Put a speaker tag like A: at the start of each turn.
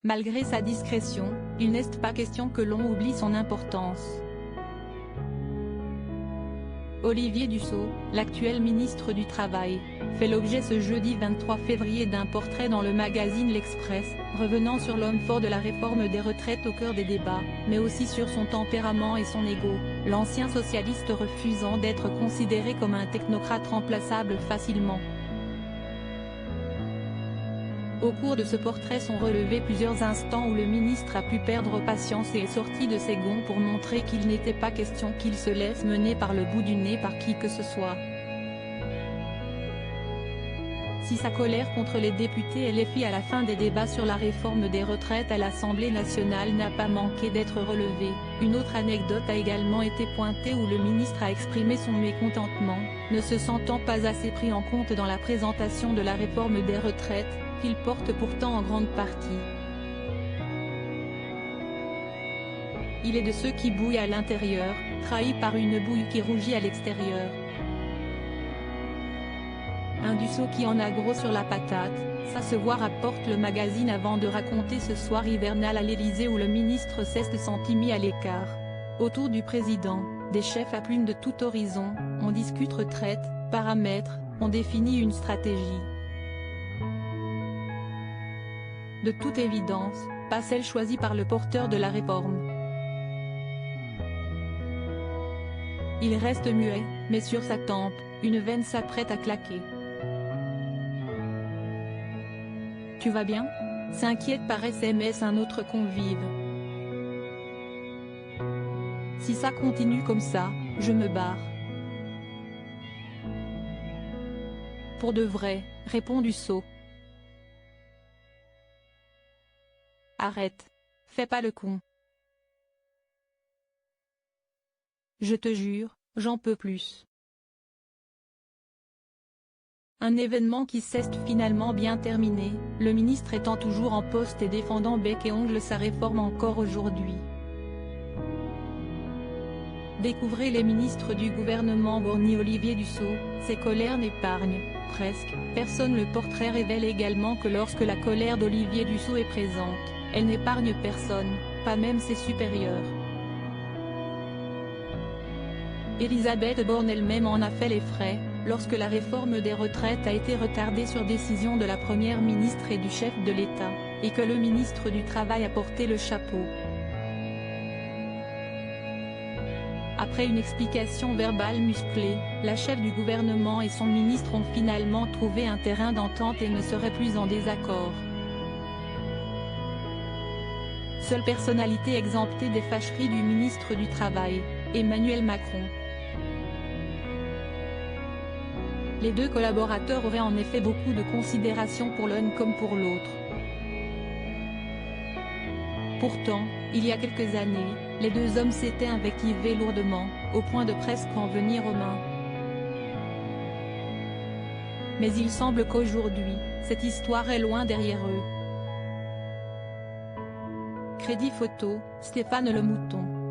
A: Malgré sa discrétion, il n'est pas question que l'on oublie son importance. Olivier Dussopt, l'actuel ministre du Travail, fait l'objet ce jeudi 23 février d'un portrait dans le magazine L'Express, revenant sur l'homme fort de la réforme des retraites au cœur des débats, mais aussi sur son tempérament et son ego, l'ancien socialiste refusant d'être considéré comme un technocrate remplaçable facilement. Au cours de ce portrait sont relevés plusieurs instants où le ministre a pu perdre patience et est sorti de ses gonds pour montrer qu'il n'était pas question qu'il se laisse mener par le bout du nez par qui que ce soit. Si sa colère contre les députés LFI à la fin des débats sur la réforme des retraites à l'Assemblée nationale n'a pas manqué d'être relevée, une autre anecdote a également été pointée où le ministre a exprimé son mécontentement, ne se sentant pas assez pris en compte dans la présentation de la réforme des retraites, qu'il porte pourtant en grande partie. Il est de ceux qui bouillent à l'intérieur, trahis par une bouille qui rougit à l'extérieur. Un Dussopt qui en a gros sur la patate, ça se voit, rapporte le magazine avant de raconter ce soir hivernal à l'Élysée où le ministre s'est senti mis à l'écart. Autour du président, des chefs à plumes de tout horizon, on discute retraite, paramètres, on définit une stratégie. De toute évidence, pas celle choisie par le porteur de la réforme. Il reste muet, mais sur sa tempe, une veine s'apprête à claquer. Tu vas bien ? S'inquiète par SMS un autre convive. Si ça continue comme ça, je me barre. Pour de vrai, répond Dussopt. Arrête. Fais pas le con. Je te jure, j'en peux plus. Un événement qui s'est finalement bien terminé, le ministre étant toujours en poste et défendant bec et ongle sa réforme encore aujourd'hui. Découvrez les ministres du gouvernement borgny. Olivier Dussopt, ses colères n'épargnent, presque, personne. Le portrait révèle également que lorsque la colère d'Olivier Dussopt est présente, elle n'épargne personne, pas même ses supérieurs. Elisabeth Borne elle-même en a fait les frais, lorsque la réforme des retraites a été retardée sur décision de la première ministre et du chef de l'État, et que le ministre du Travail a porté le chapeau. Après une explication verbale musclée, la chef du gouvernement et son ministre ont finalement trouvé un terrain d'entente et ne seraient plus en désaccord. Seule personnalité exemptée des fâcheries du ministre du Travail, Emmanuel Macron. Les deux collaborateurs auraient en effet beaucoup de considération pour l'un comme pour l'autre. Pourtant, il y a quelques années, les deux hommes s'étaient invectivés lourdement, au point de presque en venir aux mains. Mais il semble qu'aujourd'hui, cette histoire est loin derrière eux. Crédit photo, Stéphane Le Mouton.